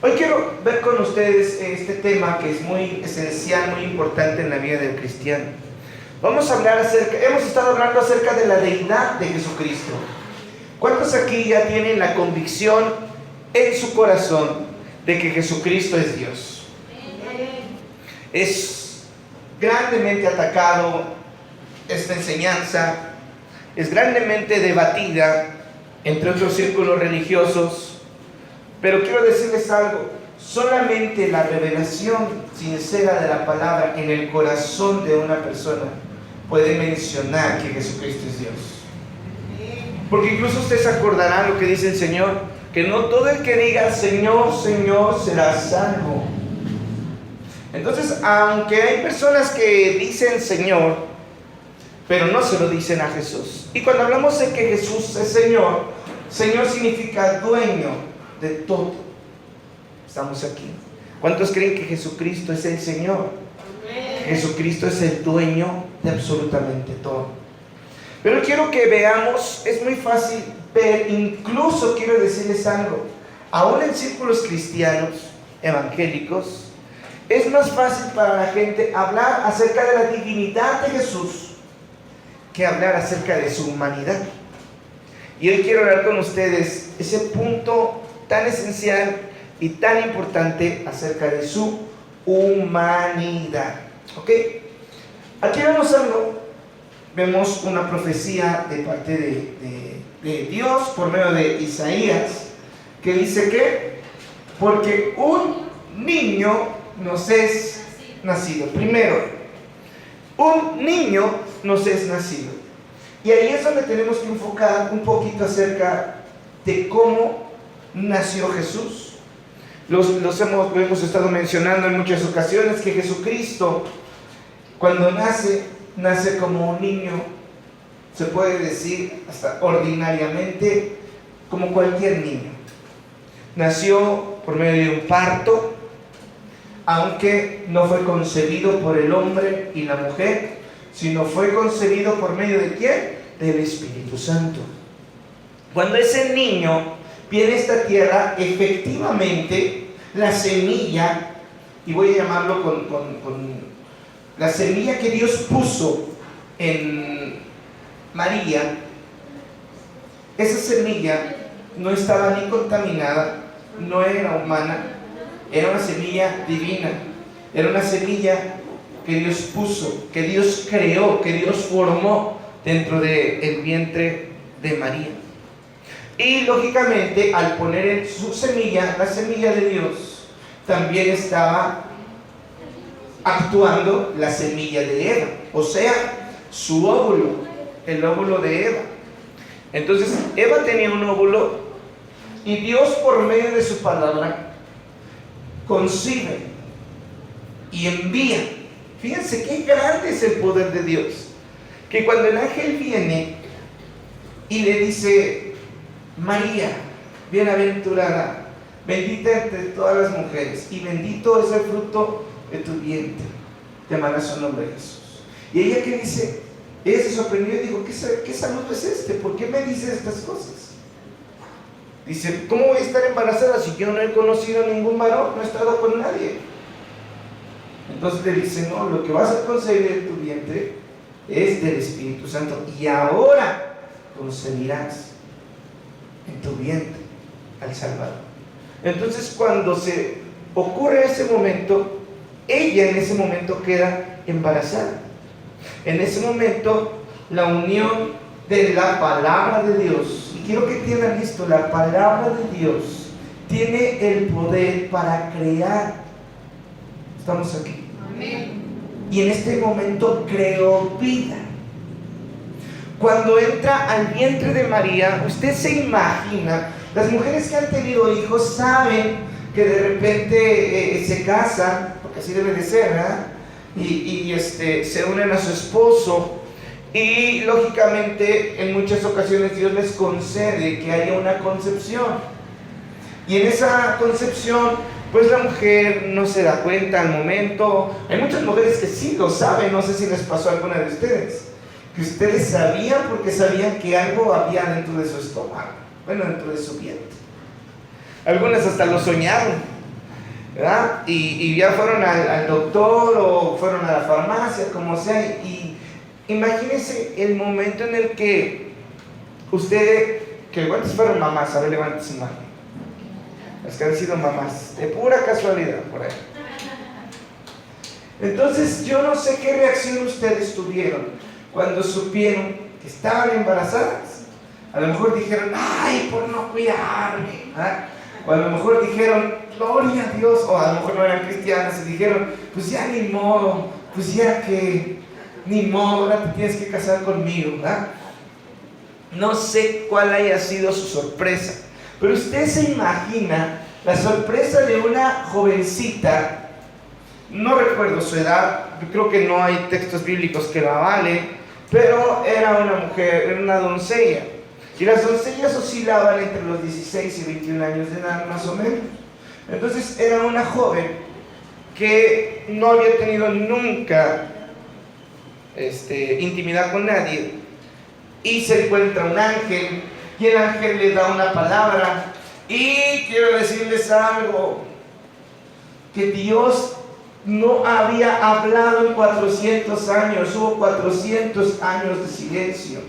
Hoy quiero ver con ustedes este tema que es muy esencial, muy importante en la vida del cristiano. Vamos a hablar hemos estado hablando acerca de la deidad de Jesucristo. ¿Cuántos aquí ya tienen la convicción en su corazón de que Jesucristo es Dios? Es grandemente atacado esta enseñanza, es grandemente debatida entre otros círculos religiosos, pero quiero decirles algo: solamente la revelación sincera de la palabra en el corazón de una persona puede mencionar que Jesucristo es Dios. Porque incluso ustedes acordarán lo que dice el Señor, que no todo el que diga Señor, Señor será salvo. Entonces, aunque hay personas que dicen Señor, pero no se lo dicen a Jesús. Y cuando hablamos de que Jesús es Señor, Señor significa dueño de todo. Estamos aquí. ¿Cuántos creen que Jesucristo es el Señor? Amén. Jesucristo es el dueño de absolutamente todo. Pero quiero que veamos, es muy fácil ver, incluso quiero decirles algo, aún en círculos cristianos, evangélicos, es más fácil para la gente hablar acerca de la divinidad de Jesús que hablar acerca de su humanidad. Y hoy quiero hablar con ustedes ese punto tan esencial y tan importante acerca de su humanidad. ¿Ok? Aquí vemos una profecía de parte de Dios por medio de Isaías, que dice que porque un niño nos es nacido. Primero, un niño nos es nacido. Y ahí es donde tenemos que enfocar un poquito acerca de cómo nació Jesús. Lo hemos estado mencionando en muchas ocasiones, que Jesucristo, cuando nace como un niño, se puede decir hasta ordinariamente, como cualquier niño. Nació por medio de un parto, aunque no fue concebido por el hombre y la mujer, sino fue concebido por medio de ¿quién? Del Espíritu Santo. Cuando ese niño viene a esta tierra, efectivamente la semilla, y voy a llamarlo con la semilla que Dios puso en María, esa semilla no estaba ni contaminada, no era humana, era una semilla divina, era una semilla que Dios puso, que Dios creó, que Dios formó dentro del vientre de María. Y lógicamente, al poner en su semilla, la semilla de Dios, también estaba actuando la semilla de Eva, o sea, su óvulo, el óvulo de Eva. Entonces, Eva tenía un óvulo y Dios, por medio de su palabra, concibe y envía. Fíjense qué grande es el poder de Dios, que cuando el ángel viene y le dice: María, bienaventurada, bendita entre todas las mujeres, y bendito es el fruto de tu vientre, llamará su nombre Jesús. Y ella, ¿qué dice? Ella se sorprendió y dijo: ¿Qué saludo es este? ¿Por qué me dice estas cosas? Dice: ¿cómo voy a estar embarazada si yo no he conocido a ningún varón, no he estado con nadie? Entonces le dice: no, lo que vas a concebir en tu vientre es del Espíritu Santo, y ahora concebirás en tu vientre al Salvador. Entonces, cuando se ocurre ese momento, ella en ese momento queda embarazada. En ese momento, la unión de la palabra de Dios, y quiero que entiendan esto, la palabra de Dios tiene el poder para crear. Estamos aquí. Amén. Y en este momento creó vida. Cuando entra al vientre de María, usted se imagina, las mujeres que han tenido hijos saben que de repente se casan, porque así debe de ser, ¿verdad? Y se unen a su esposo, y lógicamente en muchas ocasiones Dios les concede que haya una concepción, y en esa concepción pues la mujer no se da cuenta al momento. Hay muchas mujeres que sí lo saben, no sé si les pasó a alguna de ustedes, que ustedes sabían porque sabían que algo había dentro de su estómago, bueno, dentro de su vientre. Algunas hasta lo soñaron, ¿verdad? Y ya fueron al doctor o fueron a la farmacia, como sea, y imagínense el momento en el que usted, que ¿cuántas fueron mamás? A ver, levante su mano. Las que han sido mamás, de pura casualidad, por ahí. Entonces, yo no sé qué reacción ustedes tuvieron cuando supieron que estaban embarazadas. A lo mejor dijeron, ay, por no cuidarme, ¿verdad? O a lo mejor dijeron, gloria a Dios, o a lo mejor no eran cristianas y dijeron, pues ya ni modo, pues ya que, ni modo, ahora te tienes que casar conmigo, ¿verdad? No sé cuál haya sido su sorpresa, pero usted se imagina la sorpresa de una jovencita, no recuerdo su edad, creo que no hay textos bíblicos que la avalen, pero era una mujer, era una doncella. Y las doncellas oscilaban entre los 16 y 21 años de edad, más o menos. Entonces era una joven que no había tenido nunca intimidad con nadie. Y se encuentra un ángel, y el ángel le da una palabra. Y quiero decirles algo, que Dios no había hablado en 400 años, hubo 400 años de silencio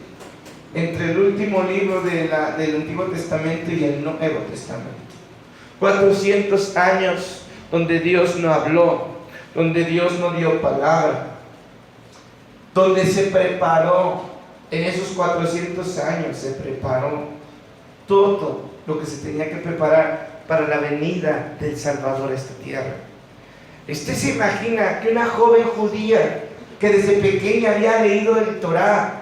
entre el último libro del Antiguo Testamento y el Nuevo Testamento. 400 años donde Dios no habló, donde Dios no dio palabra, donde se preparó, en esos 400 años se preparó todo lo que se tenía que preparar para la venida del Salvador a esta tierra. Usted se imagina que una joven judía que desde pequeña había leído el Torá,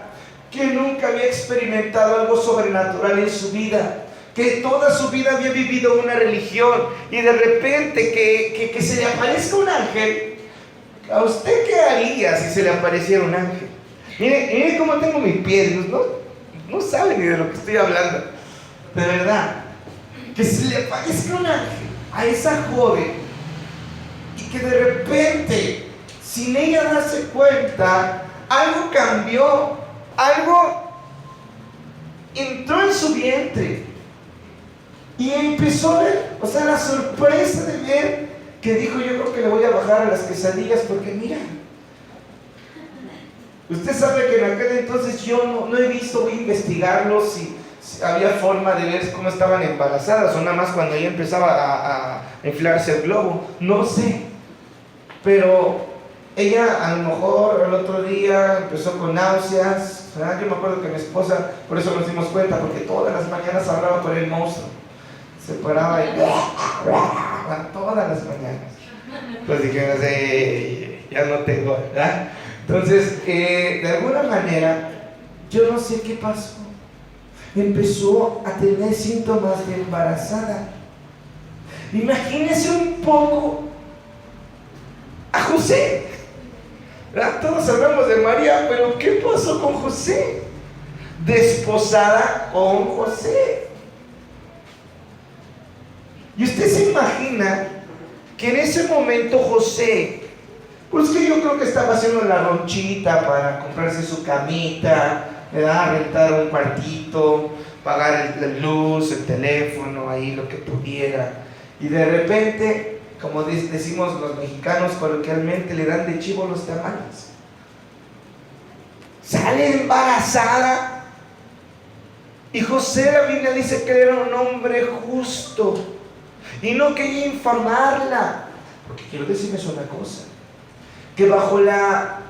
que nunca había experimentado algo sobrenatural en su vida, que toda su vida había vivido una religión, y de repente que se le aparezca un ángel, ¿a usted qué haría si se le apareciera un ángel? Mire cómo tengo mis pies, no sabe ni de lo que estoy hablando, de verdad, que se le aparezca un ángel a esa joven, y que de repente, sin ella darse cuenta, algo cambió, algo entró en su vientre y empezó a ver, o sea, la sorpresa de ver que dijo, yo creo que le voy a bajar a las quesadillas porque mira, usted sabe que en aquel entonces yo no he visto, voy a investigarlo si había forma de ver cómo estaban embarazadas o nada más cuando ella empezaba a inflarse el globo, no sé, pero ella a lo mejor el otro día empezó con náuseas, ¿verdad? Yo me acuerdo que mi esposa, por eso nos dimos cuenta, porque todas las mañanas hablaba con el monstruo, se paraba y todas las mañanas. Entonces dije, ya no tengo, ¿verdad? Entonces, de alguna manera, yo no sé qué pasó, empezó a tener síntomas de embarazada. Imagínense un poco a José, ¿verdad? Todos hablamos de María, pero ¿qué pasó con José? Desposada con José. Y usted se imagina que en ese momento José, pues que yo creo que estaba haciendo la ronchita para comprarse su camita, ¿verdad? Rentar un cuartito, pagar la luz, el teléfono, ahí lo que pudiera. Y de repente, como decimos los mexicanos coloquialmente, le dan de chivo los tamales. Sale embarazada. Y José, la Biblia dice que era un hombre justo y no quería infamarla, porque quiero decirles una cosa, que bajo la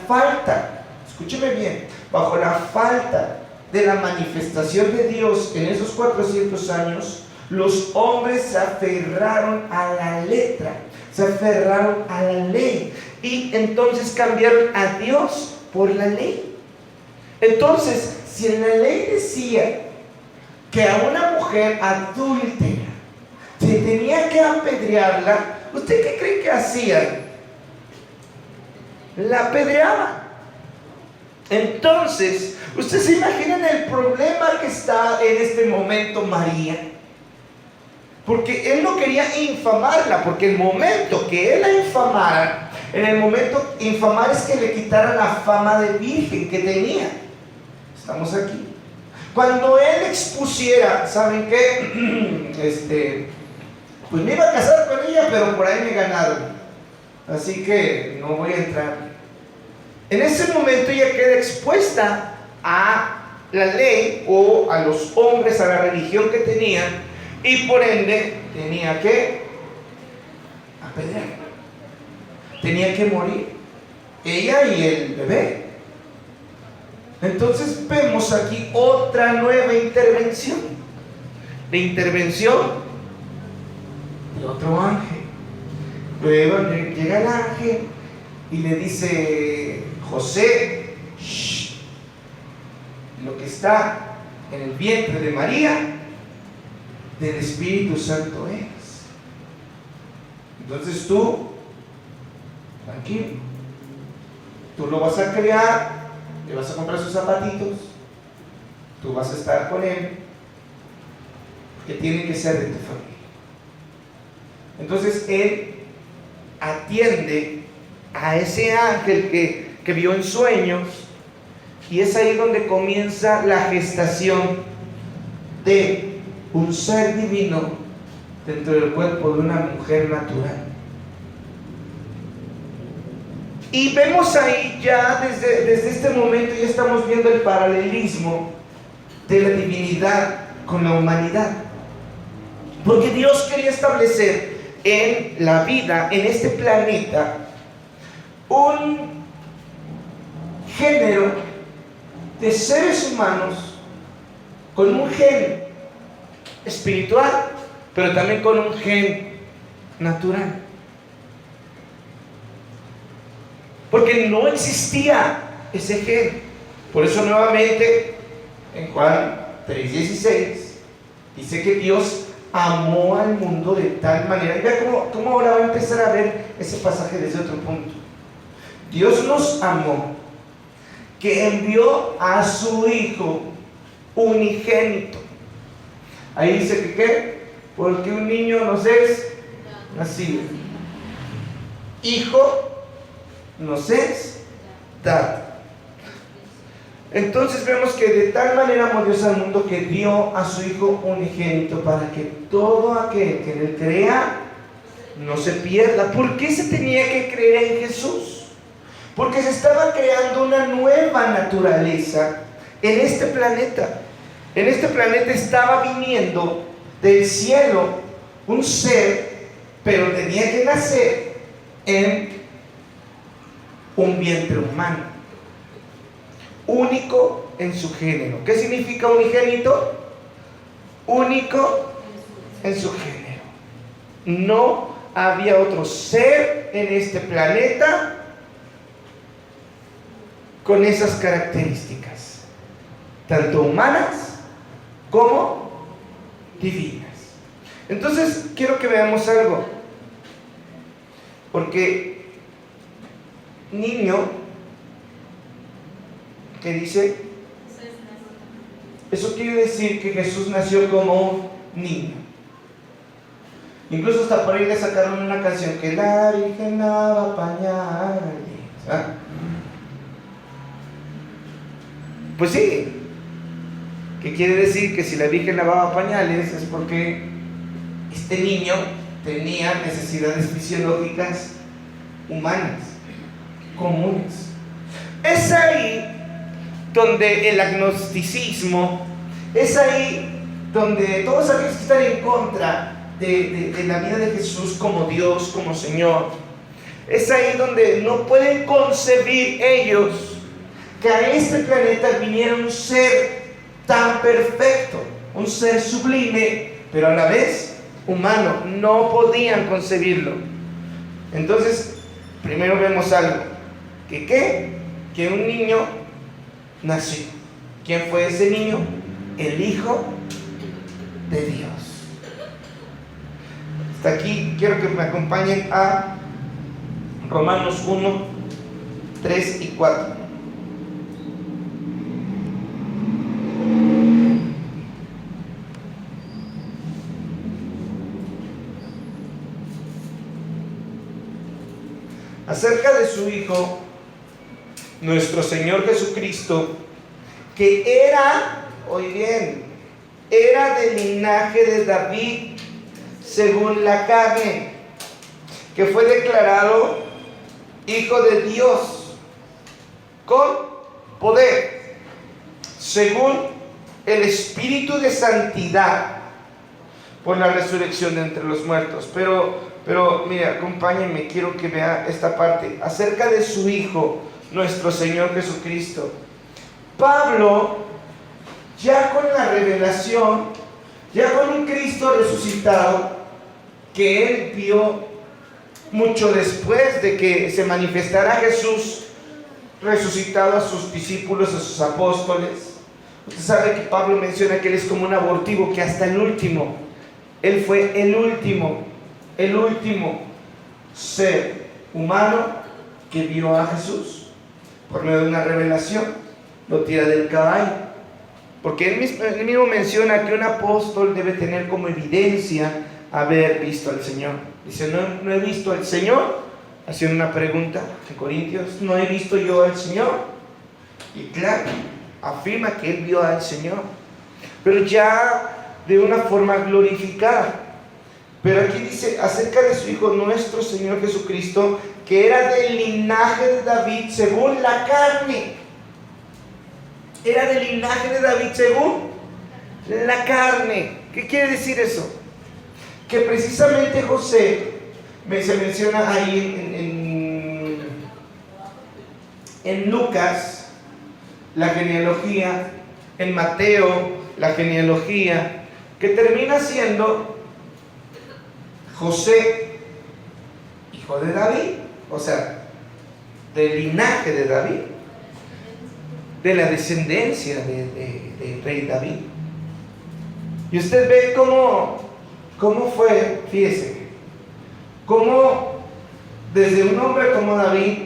falta, escúcheme bien, bajo la falta de la manifestación de Dios en esos 400 años, los hombres se aferraron a la letra, se aferraron a la ley, y entonces cambiaron a Dios por la ley. Entonces, si en la ley decía que a una mujer adúltera se tenía que apedrearla, ¿usted qué cree que hacían? La apedreaban. Entonces, ¿ustedes se imaginan el problema que está en este momento María? Porque él no quería infamarla, porque el momento que él la infamara, en el momento infamar es que le quitaran la fama de virgen que tenía. Estamos aquí. Cuando él expusiera, ¿saben qué? pues me iba a casar con ella, pero por ahí me ganaron, así que no voy a entrar. En ese momento ella queda expuesta a la ley o a los hombres, a la religión que tenían, y por ende tenía que apedrear, tenía que morir, ella y el bebé. Entonces vemos aquí otra nueva intervención, la intervención de otro ángel. Luego llega el ángel y le dice: José, shh, lo que está en el vientre de María, del Espíritu Santo es. Entonces tú, tranquilo, tú lo vas a criar, le vas a comprar sus zapatitos, tú vas a estar con él, que tiene que ser de tu familia. Entonces él atiende a ese ángel que vio en sueños, y es ahí donde comienza la gestación de un ser divino dentro del cuerpo de una mujer natural. Y vemos ahí ya desde este momento ya estamos viendo el paralelismo de la divinidad con la humanidad, porque Dios quería establecer en la vida, en este planeta, un género de seres humanos con un gen espiritual, pero también con un gen natural, porque no existía ese gen. Por eso nuevamente en Juan 3:16 dice que Dios amó al mundo de tal manera. Y vea cómo ahora va a empezar a ver ese pasaje desde otro punto. Dios nos amó, que envió a su Hijo unigénito. Ahí dice que ¿qué? Porque un niño nos es nacido, hijo nos es dado. Entonces vemos que de tal manera amó Dios al mundo que dio a su Hijo unigénito, para que todo aquel que en él crea no se pierda. ¿Por qué se tenía que creer en Jesús? Porque se estaba creando una nueva naturaleza en este planeta. En este planeta estaba viniendo del cielo un ser, pero tenía que nacer en un vientre humano, único en su género. ¿Qué significa unigénito? Único en su género. No había otro ser en este planeta con esas características, tanto humanas como divinas. Entonces quiero que veamos algo, porque niño, ¿qué dice? Eso quiere decir que Jesús nació como niño. Incluso hasta por ahí le sacaron una canción que la Virgen lava pañales, ¿ah? Pues sí, que quiere decir que si la Virgen lavaba pañales es porque este niño tenía necesidades fisiológicas humanas, comunes. Es ahí donde el agnosticismo, es ahí donde todos aquellos que están en contra de la vida de Jesús como Dios, como Señor, es ahí donde no pueden concebir ellos que a este planeta viniera un ser tan perfecto, un ser sublime, pero a la vez humano. No podían concebirlo. Entonces, primero vemos algo, que un niño nació. ¿Quién fue ese niño? El Hijo de Dios. Hasta aquí quiero que me acompañen a Romanos 1, 3 y 4. Acerca de su Hijo, nuestro Señor Jesucristo, que era, oye bien, era del linaje de David, según la carne, que fue declarado Hijo de Dios con poder, según el Espíritu de santidad, por la resurrección de entre los muertos. Pero mira, acompáñenme, quiero que vea esta parte acerca de su Hijo, nuestro Señor Jesucristo. Pablo, ya con la revelación, ya con un Cristo resucitado, que él vio mucho después de que se manifestara Jesús resucitado a sus discípulos, a sus apóstoles. Usted sabe que Pablo menciona que él es como un abortivo, que hasta el último, él fue el último ser humano que vio a Jesús. Por medio de una revelación, lo tira del caballo. Porque él mismo menciona que un apóstol debe tener como evidencia haber visto al Señor. Dice, no he visto al Señor. Haciendo una pregunta en Corintios, ¿no he visto yo al Señor? Y claro, afirma que él vio al Señor, pero ya de una forma glorificada. Pero aquí dice acerca de su Hijo, nuestro Señor Jesucristo, que era del linaje de David según la carne. Era del linaje de David según la carne. ¿Qué quiere decir eso? Que precisamente José, se menciona ahí en Lucas la genealogía, en Mateo la genealogía, que termina siendo José, hijo de David, o sea, del linaje de David, de la descendencia del rey David. Y usted ve cómo fue, fíjese, cómo desde un hombre como David,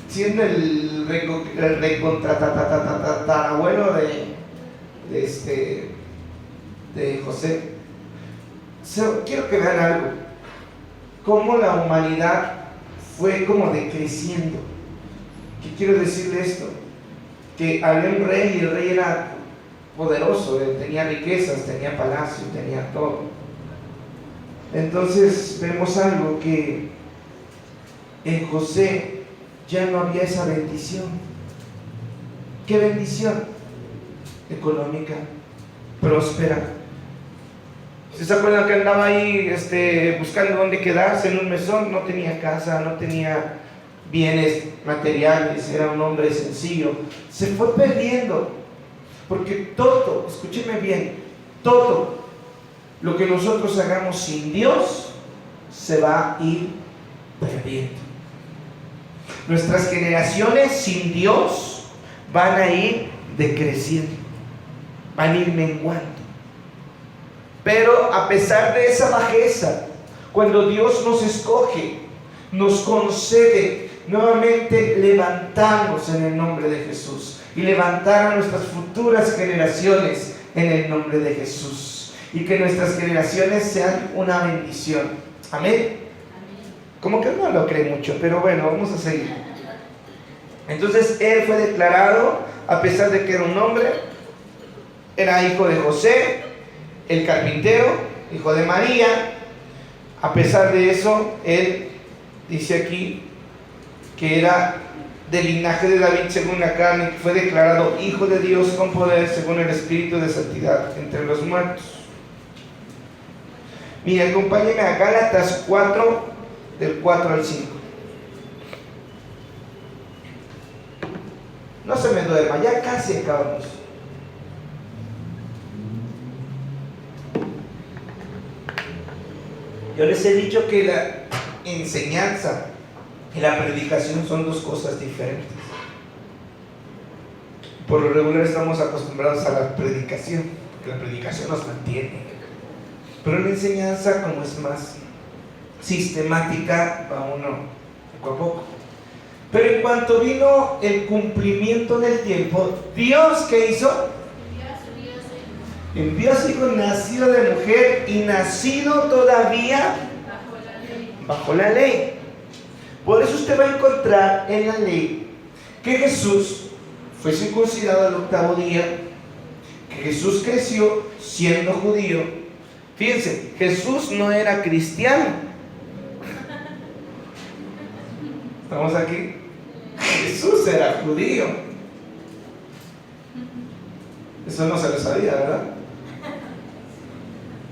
siendo el recontratatarabuelo de José, quiero que vean algo, cómo la humanidad fue como decreciendo. ¿Qué quiero decirle esto? Que había un rey y el rey era poderoso, tenía riquezas, tenía palacio, tenía todo. Entonces vemos algo, que en José ya no había esa bendición. ¿Qué bendición? Económica, próspera. ¿Se acuerdan que andaba ahí buscando dónde quedarse en un mesón? No tenía casa, no tenía bienes materiales, era un hombre sencillo. Se fue perdiendo, porque todo, escúcheme bien, todo lo que nosotros hagamos sin Dios se va a ir perdiendo. Nuestras generaciones sin Dios van a ir decreciendo, van a ir menguando. Pero a pesar de esa bajeza, cuando Dios nos escoge, nos concede nuevamente levantarnos en el nombre de Jesús y levantar a nuestras futuras generaciones en el nombre de Jesús, y que nuestras generaciones sean una bendición. Amén. Como que no lo cree mucho, pero bueno, vamos a seguir. Entonces él fue declarado, a pesar de que era un hombre, era hijo de José, el carpintero, hijo de María. A pesar de eso, él dice aquí que era del linaje de David según la carne, que fue declarado Hijo de Dios con poder según el Espíritu de santidad entre los muertos. Mira, acompáñenme a Gálatas 4, del 4 al 5. No se me duerma, ya casi acabamos. Yo les he dicho que la enseñanza y la predicación son dos cosas diferentes. Por lo regular estamos acostumbrados a la predicación, porque la predicación nos mantiene. Pero la enseñanza, como es más sistemática, va uno poco a poco. Pero en cuanto vino el cumplimiento del tiempo, Dios, ¿qué hizo? Envió a su Hijo nacido de mujer y nacido todavía bajo la ley. Por eso usted va a encontrar en la ley que Jesús fue circuncidado al 8º día, que Jesús creció siendo judío, Fíjense, Jesús no era cristiano. ¿Estamos aquí? Jesús era judío. Eso no se lo sabía, ¿verdad?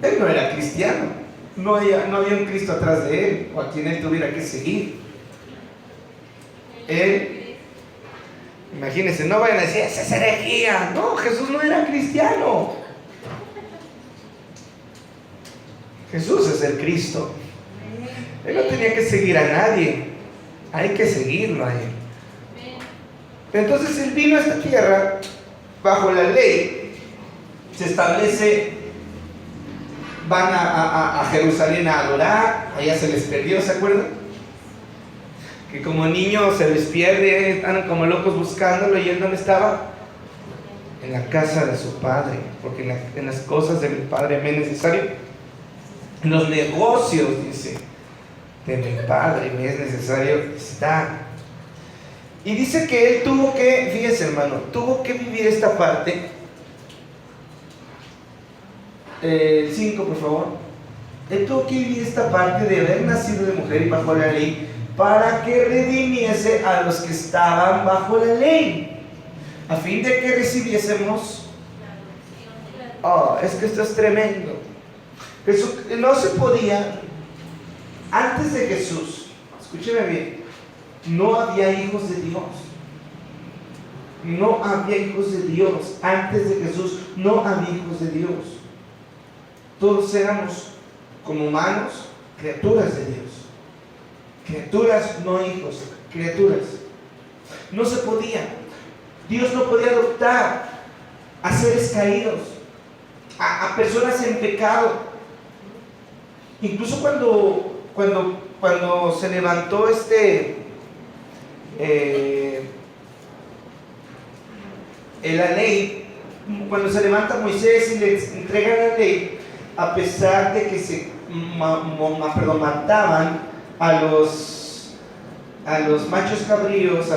Él no era cristiano. No había un Cristo atrás de él o a quien él tuviera que seguir. Él, imagínense, no vayan a decir, esa es herejía. No, Jesús no era cristiano. Jesús es el Cristo. Él no tenía que seguir a nadie. Hay que seguirlo a él. Entonces él vino a esta tierra bajo la ley. Se establece, van a Jerusalén a adorar. Allá se les perdió, ¿se acuerdan? Que como niños se les pierde, están como locos buscándolo. ¿Y él dónde estaba? En la casa de su padre. Porque en las cosas de mi padre me es necesario. En los negocios, dice, de mi padre me es necesario estar. Y dice que él tuvo que, fíjese hermano, tuvo que vivir esta parte. El 5, por favor. Él tuvo que vivir esta parte de haber nacido de mujer y bajo la ley, para que redimiese a los que estaban bajo la ley, a fin de que recibiésemos. Es que esto es tremendo. Jesús, no se podía, antes de Jesús, escúcheme bien, no había hijos de Dios. No había hijos de Dios. Antes de Jesús no había hijos de Dios. Todos éramos, como humanos, criaturas de Dios. Criaturas, no hijos, criaturas. No se podía. Dios no podía adoptar a seres caídos, a personas en pecado. Incluso cuando se levantó la ley, cuando se levanta Moisés y le entrega la ley, a pesar de que se mataban a los machos cabríos,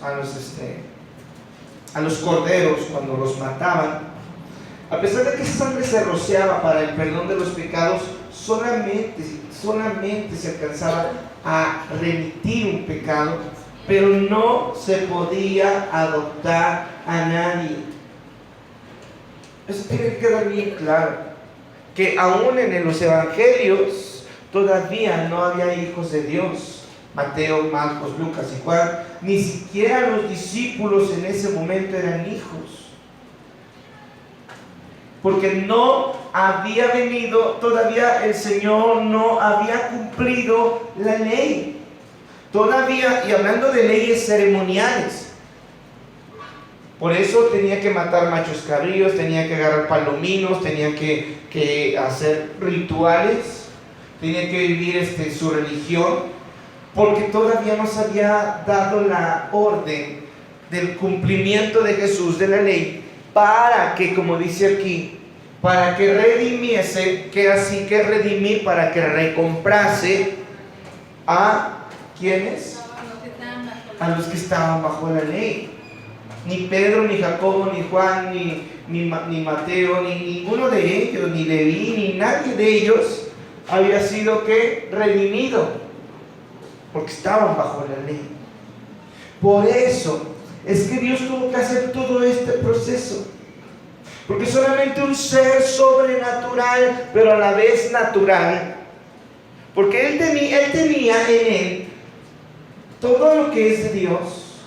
a los corderos, cuando los mataban, a pesar de que esa sangre se rociaba para el perdón de los pecados, solamente se alcanzaba a remitir un pecado, pero no se podía adoptar a nadie. Eso tiene que quedar bien claro, que aún en los evangelios todavía no había hijos de Dios. Mateo, Marcos, Lucas y Juan, ni siquiera los discípulos en ese momento eran hijos, porque no había venido, todavía el Señor no había cumplido la ley. Todavía, y hablando de leyes ceremoniales, por eso tenía que matar machos cabríos, tenía que agarrar palominos, tenía que hacer rituales, tenía que vivir su religión, porque todavía no se había dado la orden del cumplimiento de Jesús, de la ley, para que, como dice aquí, para que redimiese, que así que redimir, para que recomprase a ¿quiénes? A los que estaban bajo la ley. Ni Pedro, ni Jacobo, ni Juan, ni Mateo, ni ninguno de ellos, ni Leví, ni nadie de ellos había sido que redimido, porque estaban bajo la ley. Por eso es que Dios tuvo que hacer todo este proceso, porque solamente un ser sobrenatural, pero a la vez natural, porque Él tenía en Él todo lo que es de Dios,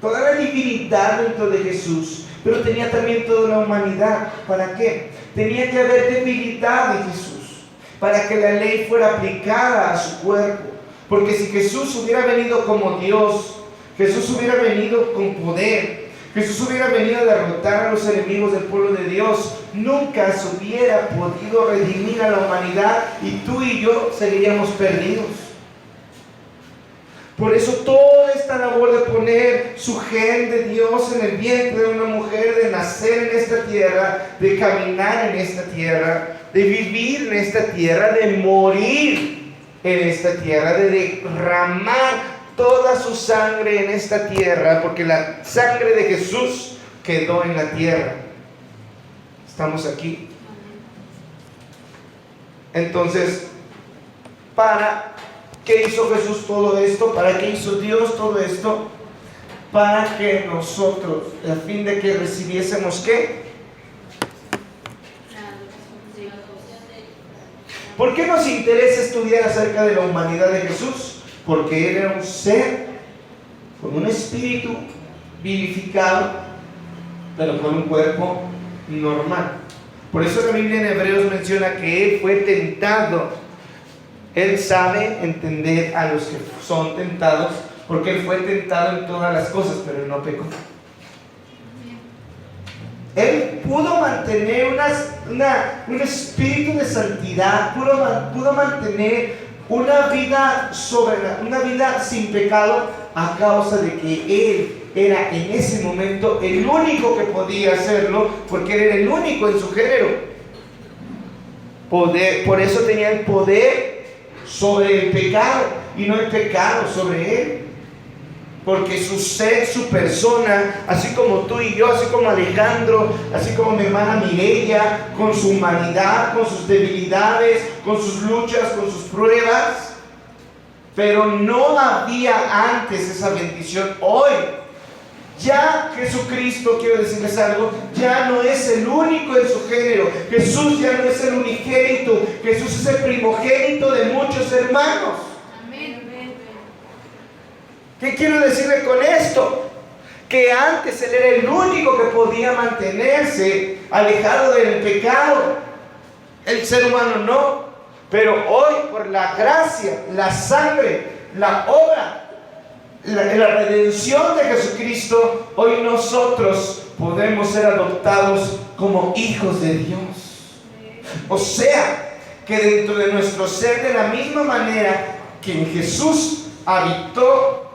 toda la divinidad dentro de Jesús, pero tenía también toda la humanidad. ¿Para qué? Tenía que haber debilidad en Jesús, para que la ley fuera aplicada a su cuerpo. Porque si Jesús hubiera venido como Dios, Jesús hubiera venido con poder, Jesús hubiera venido a derrotar a los enemigos del pueblo de Dios, nunca se hubiera podido redimir a la humanidad y tú y yo seguiríamos perdidos. Por eso toda esta labor de poner su gen de Dios en el vientre de una mujer, de nacer en esta tierra, de caminar en esta tierra, de vivir en esta tierra, de morir en esta tierra, de derramar toda su sangre en esta tierra, porque la sangre de Jesús quedó en la tierra. Estamos aquí. Entonces, ¿para qué hizo Jesús todo esto? ¿Para qué hizo Dios todo esto? Para que nosotros, a fin de que recibiésemos ¿qué? ¿Por qué nos interesa estudiar acerca de la humanidad de Jesús? Porque Él era un ser con un espíritu vivificado, pero con un cuerpo normal. Por eso la Biblia en Hebreos menciona que Él fue tentado. Él sabe entender a los que son tentados, porque Él fue tentado en todas las cosas, pero Él no pecó. Él pudo mantener un espíritu de santidad, pudo mantener una vida sin pecado, a causa de que Él era en ese momento el único que podía hacerlo, porque Él era el único en su género. Por eso tenía el poder sobre el pecado y no el pecado sobre Él. Porque su ser, su persona, así como tú y yo, así como Alejandro, así como mi hermana Mireya, con su humanidad, con sus debilidades, con sus luchas, con sus pruebas, pero no había antes esa bendición. Hoy, ya Jesucristo, quiero decirles algo, ya no es el único en su género. Jesús ya no es el unigénito, Jesús es el primogénito de muchos hermanos. ¿Qué quiero decirle con esto? Que antes Él era el único que podía mantenerse alejado del pecado. El ser humano no. Pero hoy, por la gracia, la sangre, la obra, la redención de Jesucristo, hoy nosotros podemos ser adoptados como hijos de Dios. O sea, que dentro de nuestro ser, de la misma manera que en Jesús habitó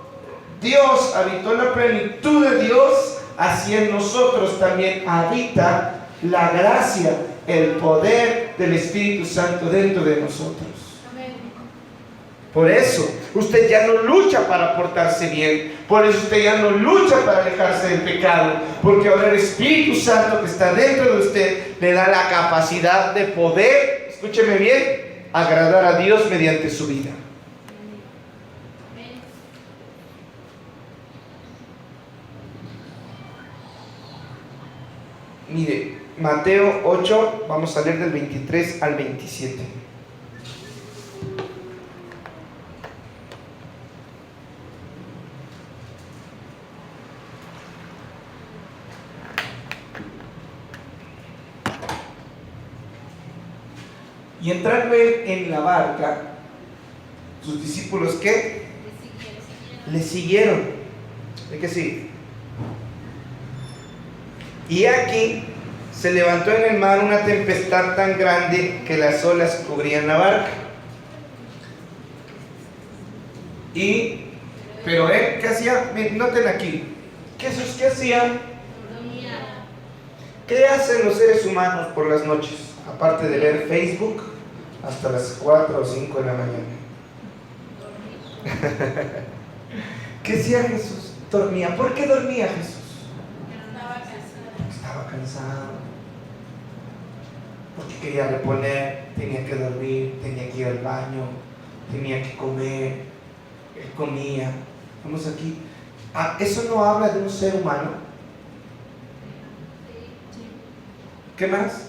Dios, habitó la plenitud de Dios, así en nosotros también habita la gracia, el poder del Espíritu Santo dentro de nosotros. Por eso usted ya no lucha para portarse bien, por eso usted ya no lucha para alejarse del pecado, porque ahora el Espíritu Santo que está dentro de usted le da la capacidad de poder, escúcheme bien, agradar a Dios mediante su vida. Mire, Mateo 8, vamos a leer del 23 al 27. Y entrando Él en la barca, sus discípulos ¿qué? Le siguieron. ¿De qué sigue? Y aquí se levantó en el mar una tempestad tan grande que las olas cubrían la barca. Pero Él, ¿qué hacía? Noten aquí. Jesús, ¿qué hacía? ¿Qué hacen los seres humanos por las noches? Aparte de ver Facebook hasta las 4 o 5 de la mañana. ¿Qué hacía Jesús? Dormía. ¿Por qué dormía Jesús? Estaba cansado, porque quería reponer, tenía que dormir, tenía que ir al baño, tenía que comer, Él comía. Vamos aquí. ¿Eso no habla de un ser humano? ¿Qué más?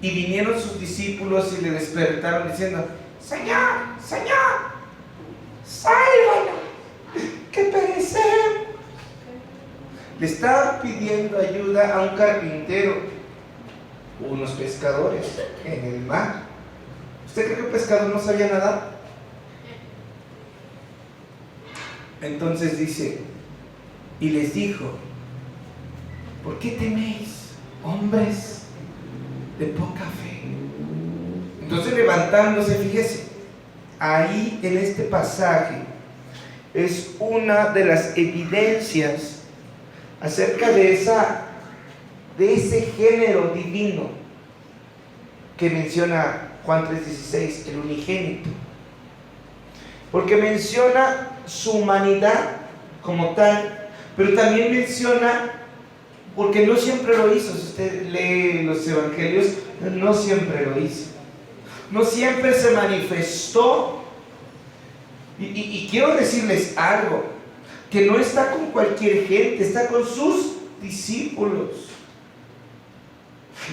Y vinieron sus discípulos y le despertaron diciendo: Señor, Señor, sálvanos, que perecemos. Le estaban pidiendo ayuda a un carpintero, unos pescadores en el mar. ¿Usted cree que el pescador no sabía nadar? Entonces dice, y les dijo: ¿por qué teméis, hombres de poca fe? Entonces, levantándose, fíjese, ahí en este pasaje es una de las evidencias acerca de ese género divino que menciona Juan 3:16, el unigénito, porque menciona su humanidad como tal, pero también menciona Porque no siempre lo hizo. Si usted lee los evangelios, no siempre lo hizo. No siempre se manifestó. Y quiero decirles algo, que no está con cualquier gente, está con sus discípulos.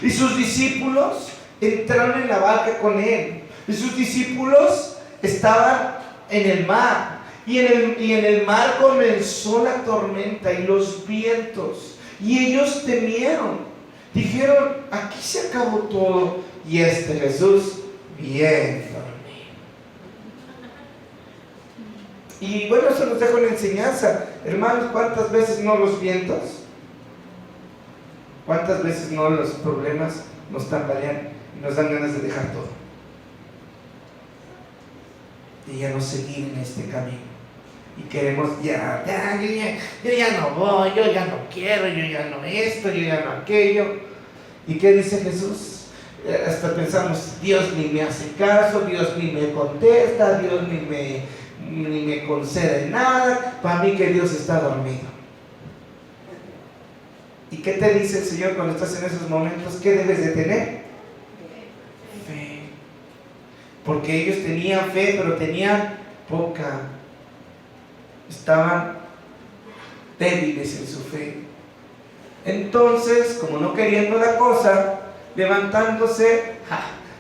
Y sus discípulos entraron en la barca con él. Y sus discípulos estaban en el mar. Y en el mar comenzó la tormenta y los vientos. Y ellos temieron. Dijeron, aquí se acabó todo. Y este Jesús, bien dormido. Y bueno, eso nos deja una enseñanza. Hermanos, ¿cuántas veces no los vientos? ¿Cuántas veces no los problemas nos tambalean y nos dan ganas de dejar todo? Y ya no seguir en este camino. Y queremos yo ya no voy, yo ya no quiero, yo ya no esto, yo ya no aquello. ¿Y qué dice Jesús? Hasta pensamos, Dios ni me hace caso, Dios ni me contesta, Dios ni me concede nada. Para mí que Dios está dormido. ¿Y qué te dice el Señor cuando estás en esos momentos? ¿Qué debes de tener? Fe. Porque ellos tenían fe, pero tenían poca. Estaban débiles en su fe. Entonces, como no queriendo la cosa, levantándose,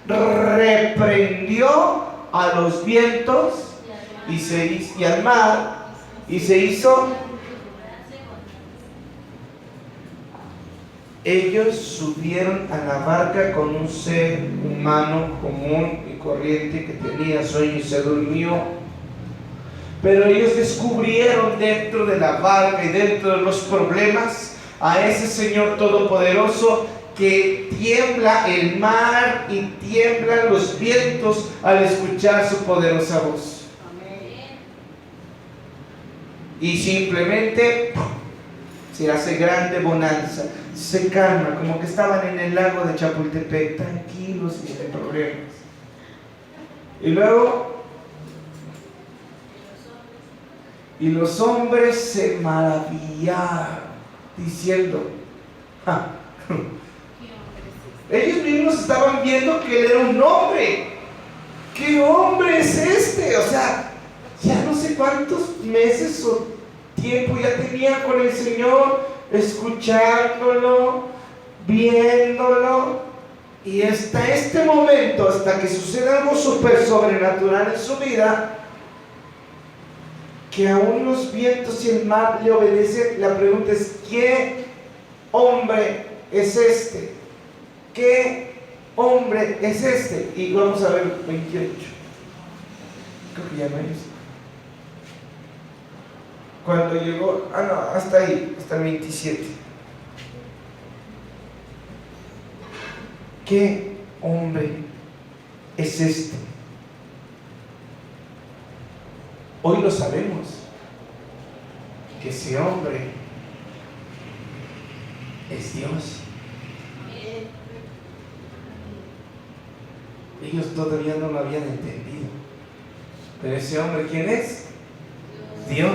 reprendió a los vientos y al mar, y se hizo. Ellos subieron a la barca con un ser humano común y corriente que tenía sueño y se durmió. Pero ellos descubrieron dentro de la barca y dentro de los problemas a ese Señor todopoderoso que tiembla el mar y tiemblan los vientos al escuchar su poderosa voz. Amén. Y simplemente se hace grande bonanza, se calma, como que estaban en el lago de Chapultepec, tranquilos y sin problemas. Y luego los hombres se maravillaron, diciendo, ellos mismos estaban viendo que él era un hombre. ¿Qué hombre es este? O sea, ya no sé cuántos meses o tiempo ya tenía con el Señor, escuchándolo, viéndolo. Y hasta este momento, hasta que suceda algo súper sobrenatural en su vida, que aún los vientos y el mar le obedecen, la pregunta es, ¿qué hombre es este? ¿Qué hombre es este? Y vamos a ver 28. Creo que ya no es. Cuando llegó, hasta ahí, hasta el 27. ¿Qué hombre es este? Hoy lo sabemos, que ese hombre es Dios. Ellos todavía no lo habían entendido. Pero ese hombre, ¿quién es? Dios.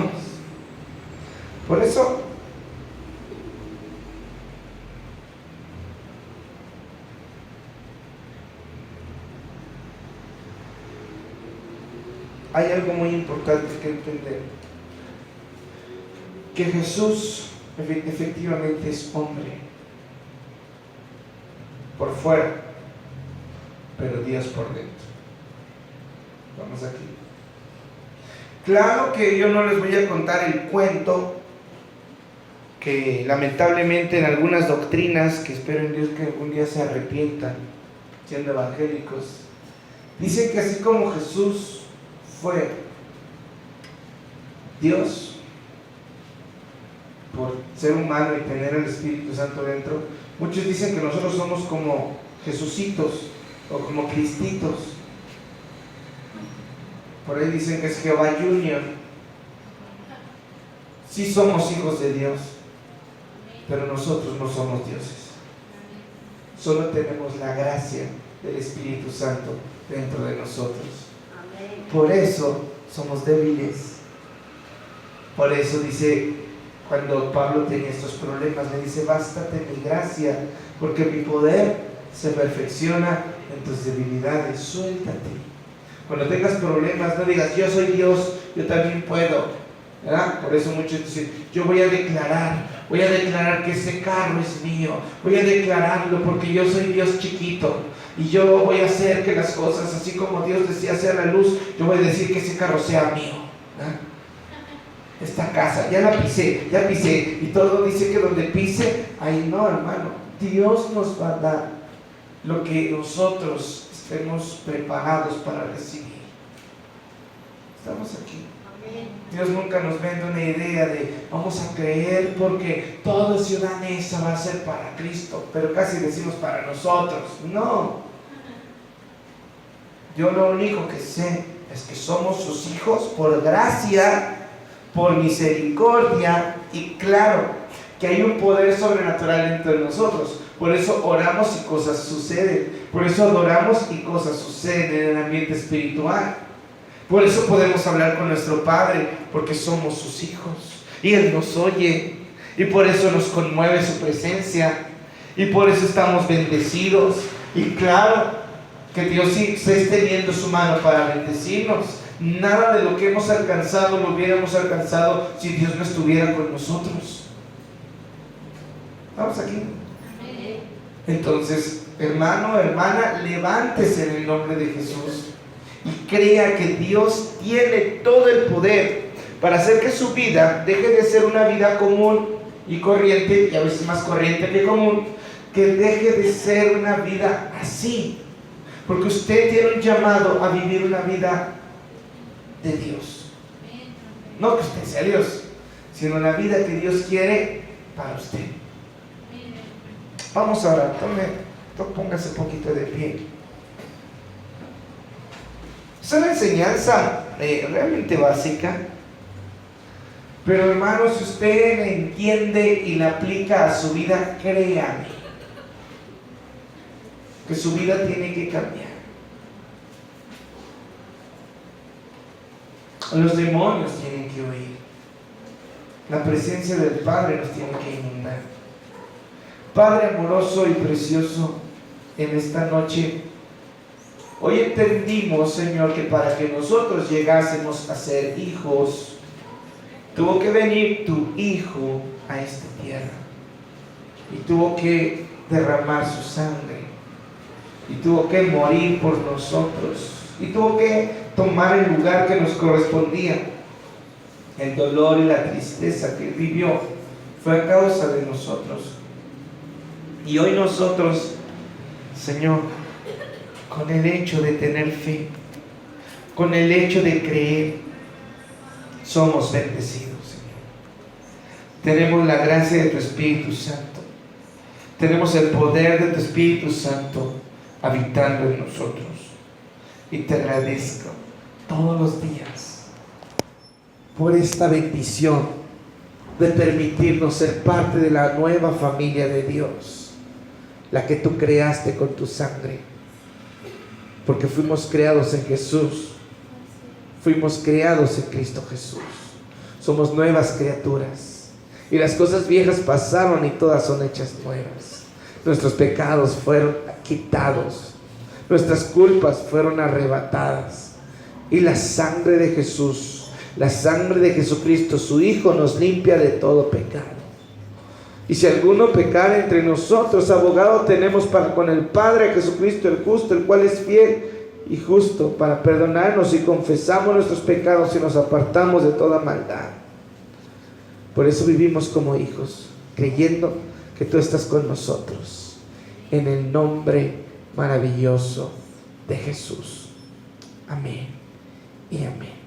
Por eso, hay algo muy importante que entender. Que Jesús efectivamente es hombre. Por fuera, pero Dios por dentro. Vamos aquí. Claro que yo no les voy a contar el cuento que lamentablemente en algunas doctrinas, que espero en Dios que algún día se arrepientan siendo evangélicos, dicen que así como Jesús fue Dios por ser humano y tener el Espíritu Santo dentro, muchos dicen que nosotros somos como Jesucitos o como Cristitos. Por ahí dicen que es Jehová Junior. Sí somos hijos de Dios, pero nosotros no somos dioses. Solo tenemos la gracia del Espíritu Santo dentro de nosotros. Por eso somos débiles. Por eso dice, cuando Pablo tenía estos problemas, le dice: bástate mi gracia, porque mi poder se perfecciona en tus debilidades. Suéltate. Cuando tengas problemas, no digas: yo soy Dios, yo también puedo, ¿verdad? Por eso muchos dicen: yo voy a declarar que ese carro es mío, voy a declararlo porque yo soy Dios chiquito, y yo voy a hacer que las cosas, así como Dios decía sea la luz, yo voy a decir que ese carro sea mío, ¿verdad? Esta casa, ya pisé, y todo dice que donde pise, ahí no, hermano. Dios nos va a dar lo que nosotros estemos preparados para recibir. Estamos aquí. Dios nunca nos vende una idea de vamos a creer porque toda ciudad esa va a ser para Cristo, pero casi decimos para nosotros. No. Yo lo único que sé es que somos sus hijos por gracia, por misericordia, y claro que hay un poder sobrenatural entre nosotros. Por eso oramos y cosas suceden. Por eso adoramos y cosas suceden en el ambiente espiritual. Por eso podemos hablar con nuestro Padre, porque somos sus hijos y Él nos oye, y por eso nos conmueve su presencia, y por eso estamos bendecidos. Y claro que Dios sí está extendiendo su mano para bendecirnos. Nada de lo que hemos alcanzado lo hubiéramos alcanzado si Dios no estuviera con nosotros. ¿Estamos aquí? Entonces, hermano, hermana, levántese en el nombre de Jesús y crea que Dios tiene todo el poder para hacer que su vida deje de ser una vida común y corriente, y a veces más corriente que común, que deje de ser una vida así, porque usted tiene un llamado a vivir una vida de Dios. No que usted sea Dios, sino una vida que Dios quiere para usted. Vamos a orar. Póngase un poquito de pie. Es una enseñanza realmente básica, pero hermanos, si usted la entiende y la aplica a su vida, créame que su vida tiene que cambiar. Los demonios tienen que huir. La presencia del Padre nos tiene que inundar. Padre amoroso y precioso, en esta noche, hoy entendimos, Señor, que para que nosotros llegásemos a ser hijos, tuvo que venir tu Hijo a esta tierra, y tuvo que derramar su sangre, y tuvo que morir por nosotros, y tuvo que tomar el lugar que nos correspondía. El dolor y la tristeza que Él vivió fue a causa de nosotros. Y hoy nosotros, Señor, con el hecho de tener fe, con el hecho de creer, somos bendecidos, Señor. Tenemos la gracia de tu Espíritu Santo. Tenemos el poder de tu Espíritu Santo habitando en nosotros. Y te agradezco todos los días por esta bendición de permitirnos ser parte de la nueva familia de Dios, la que tú creaste con tu sangre, porque fuimos creados en Jesús, fuimos creados en Cristo Jesús, somos nuevas criaturas, y las cosas viejas pasaron y todas son hechas nuevas. Nuestros pecados fueron quitados, nuestras culpas fueron arrebatadas, y la sangre de Jesús, la sangre de Jesucristo, su Hijo, nos limpia de todo pecado. Y si alguno pecare entre nosotros, abogado tenemos para con el Padre, Jesucristo el justo, el cual es fiel y justo para perdonarnos si confesamos nuestros pecados y nos apartamos de toda maldad. Por eso vivimos como hijos, creyendo que tú estás con nosotros, en el nombre maravilloso de Jesús. Amén y amén.